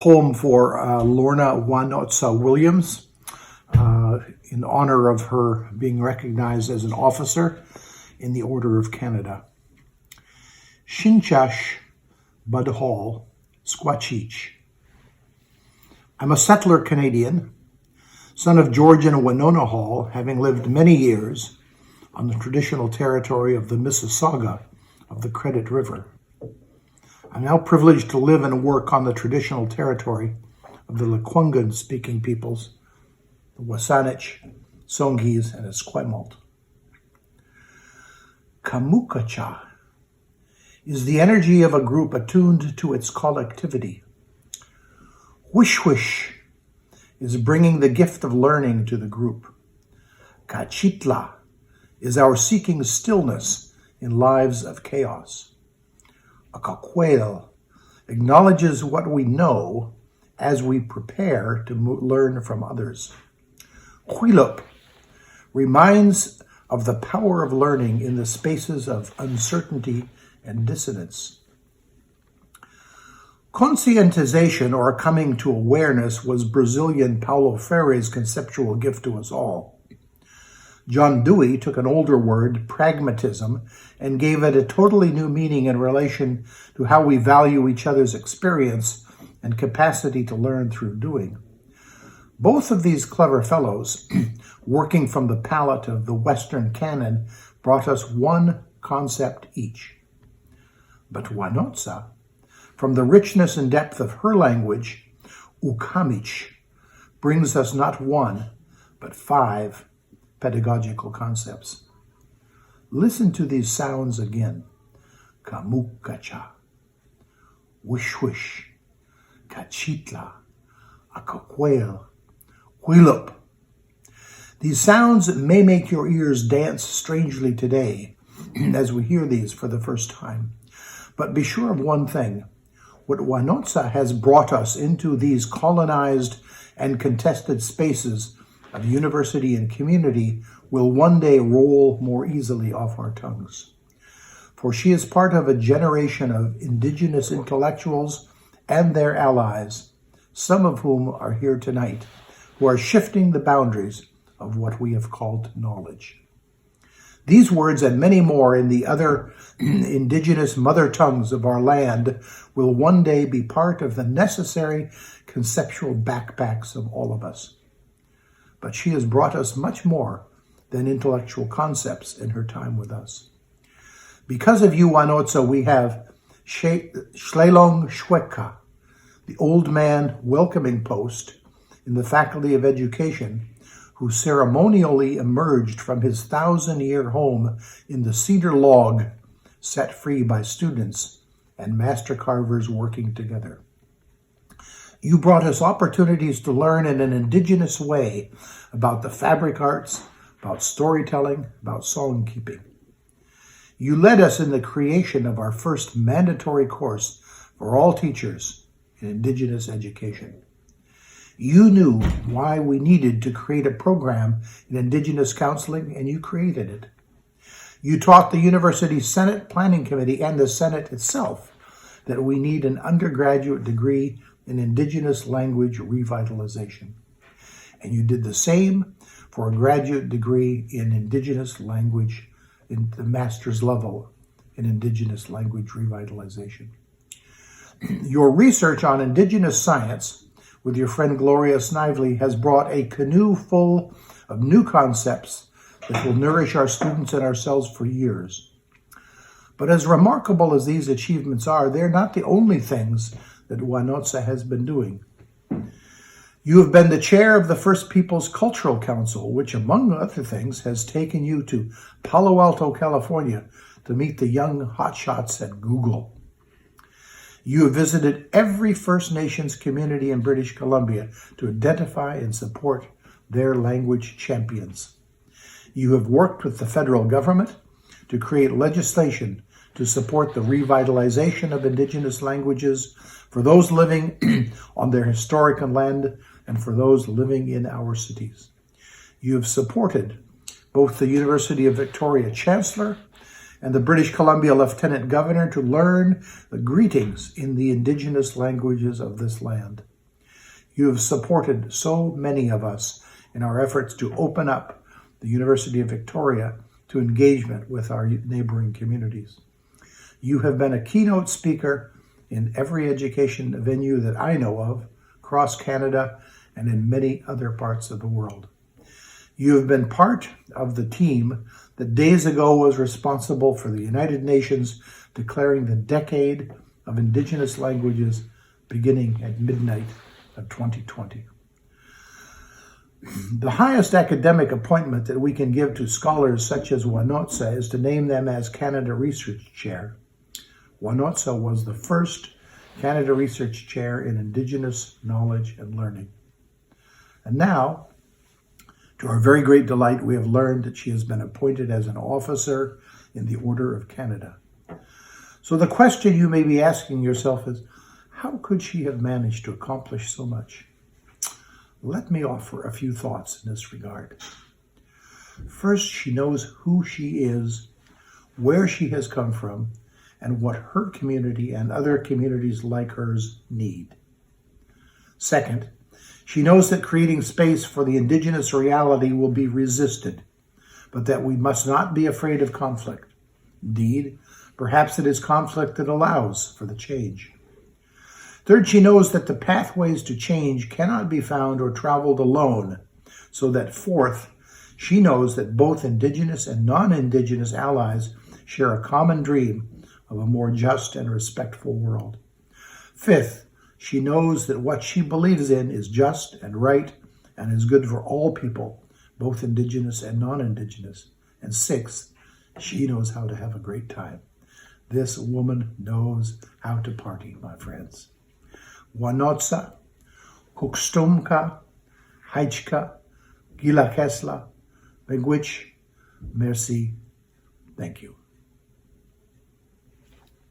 poem for Lorna Wanosts'a Williams in honor of her being recognized as an officer in the Order of Canada. Shinchash Bud Hall, Squatchich. I'm a settler Canadian, son of George and Winona Hall, having lived many years on the traditional territory of the Mississauga of the Credit River. I'm now privileged to live and work on the traditional territory of the Lekwungen-speaking peoples, the Wasanich, Songhees, and Esquimalt. Kamukacha is the energy of a group attuned to its collectivity. Wish is bringing the gift of learning to the group. Kachitla is our seeking stillness in lives of chaos. Akakwel acknowledges what we know as we prepare to learn from others. Huilup reminds of the power of learning in the spaces of uncertainty and dissonance. Conscientization, or coming to awareness, was Brazilian Paulo Freire's conceptual gift to us all. John Dewey took an older word, pragmatism, and gave it a totally new meaning in relation to how we value each other's experience and capacity to learn through doing. Both of these clever fellows, working from the palette of the Western canon, brought us one concept each. But Wanosts'a, from the richness and depth of her language, Ukamich, brings us not one, but 5 pedagogical concepts. Listen to these sounds again. Kamukacha, wish, kachitla, akakwel, huilup. These sounds may make your ears dance strangely today as we hear these for the first time. But be sure of one thing. What Wanosts'a has brought us into these colonized and contested spaces of university and community will one day roll more easily off our tongues. For she is part of a generation of indigenous intellectuals and their allies, some of whom are here tonight, who are shifting the boundaries of what we have called knowledge. These words and many more in the other indigenous mother tongues of our land will one day be part of the necessary conceptual backpacks of all of us. But she has brought us much more than intellectual concepts in her time with us. Because of you, Wanosts'a, we have Shlelong Shweka, the old man welcoming post in the Faculty of Education, who ceremonially emerged from his 1,000-year home in the cedar log, set free by students and master carvers working together. You brought us opportunities to learn in an indigenous way about the fabric arts, about storytelling, about song keeping. You led us in the creation of our first mandatory course for all teachers in Indigenous education. You knew why we needed to create a program in Indigenous counseling, and you created it. You taught the University Senate Planning Committee and the Senate itself that we need an undergraduate degree in Indigenous language revitalization. And you did the same for a graduate degree in Indigenous language in the master's level in Indigenous language revitalization. Your research on Indigenous science with your friend Gloria Snively has brought a canoe full of new concepts that will nourish our students and ourselves for years. But as remarkable as these achievements are, they're not the only things that Wanosts'a has been doing. You have been the chair of the First Peoples Cultural Council, which, among other things, has taken you to Palo Alto, California, to meet the young hotshots at Google. You have visited every First Nations community in British Columbia to identify and support their language champions. You have worked with the federal government to create legislation to support the revitalization of Indigenous languages for those living on their historic land and for those living in our cities. You have supported both the University of Victoria Chancellor and the British Columbia Lieutenant Governor to learn the greetings in the Indigenous languages of this land. You have supported so many of us in our efforts to open up the University of Victoria to engagement with our neighboring communities. You have been a keynote speaker in every education venue that I know of, across Canada and in many other parts of the world. You have been part of the team that days ago was responsible for the United Nations declaring the Decade of Indigenous Languages beginning at midnight of 2020. The highest academic appointment that we can give to scholars such as Wanosts'a is to name them as Canada Research Chair. Wanosts'a was the first Canada Research Chair in Indigenous Knowledge and Learning. And now, to our very great delight, we have learned that she has been appointed as an officer in the Order of Canada. So the question you may be asking yourself is, how could she have managed to accomplish so much? Let me offer a few thoughts in this regard. First, she knows who she is, where she has come from, and what her community and other communities like hers need. Second, she knows that creating space for the Indigenous reality will be resisted, but that we must not be afraid of conflict. Indeed, perhaps it is conflict that allows for the change. Third, she knows that the pathways to change cannot be found or traveled alone, so that fourth, she knows that both Indigenous and non-Indigenous allies share a common dream of a more just and respectful world. Fifth, she knows that what she believes in is just and right and is good for all people, both Indigenous and non-Indigenous. And sixth, she knows how to have a great time. This woman knows how to party, my friends. Wanosts'a, Kukstumka, Haichka, Gila Kesla, Megwich, Merci, thank you.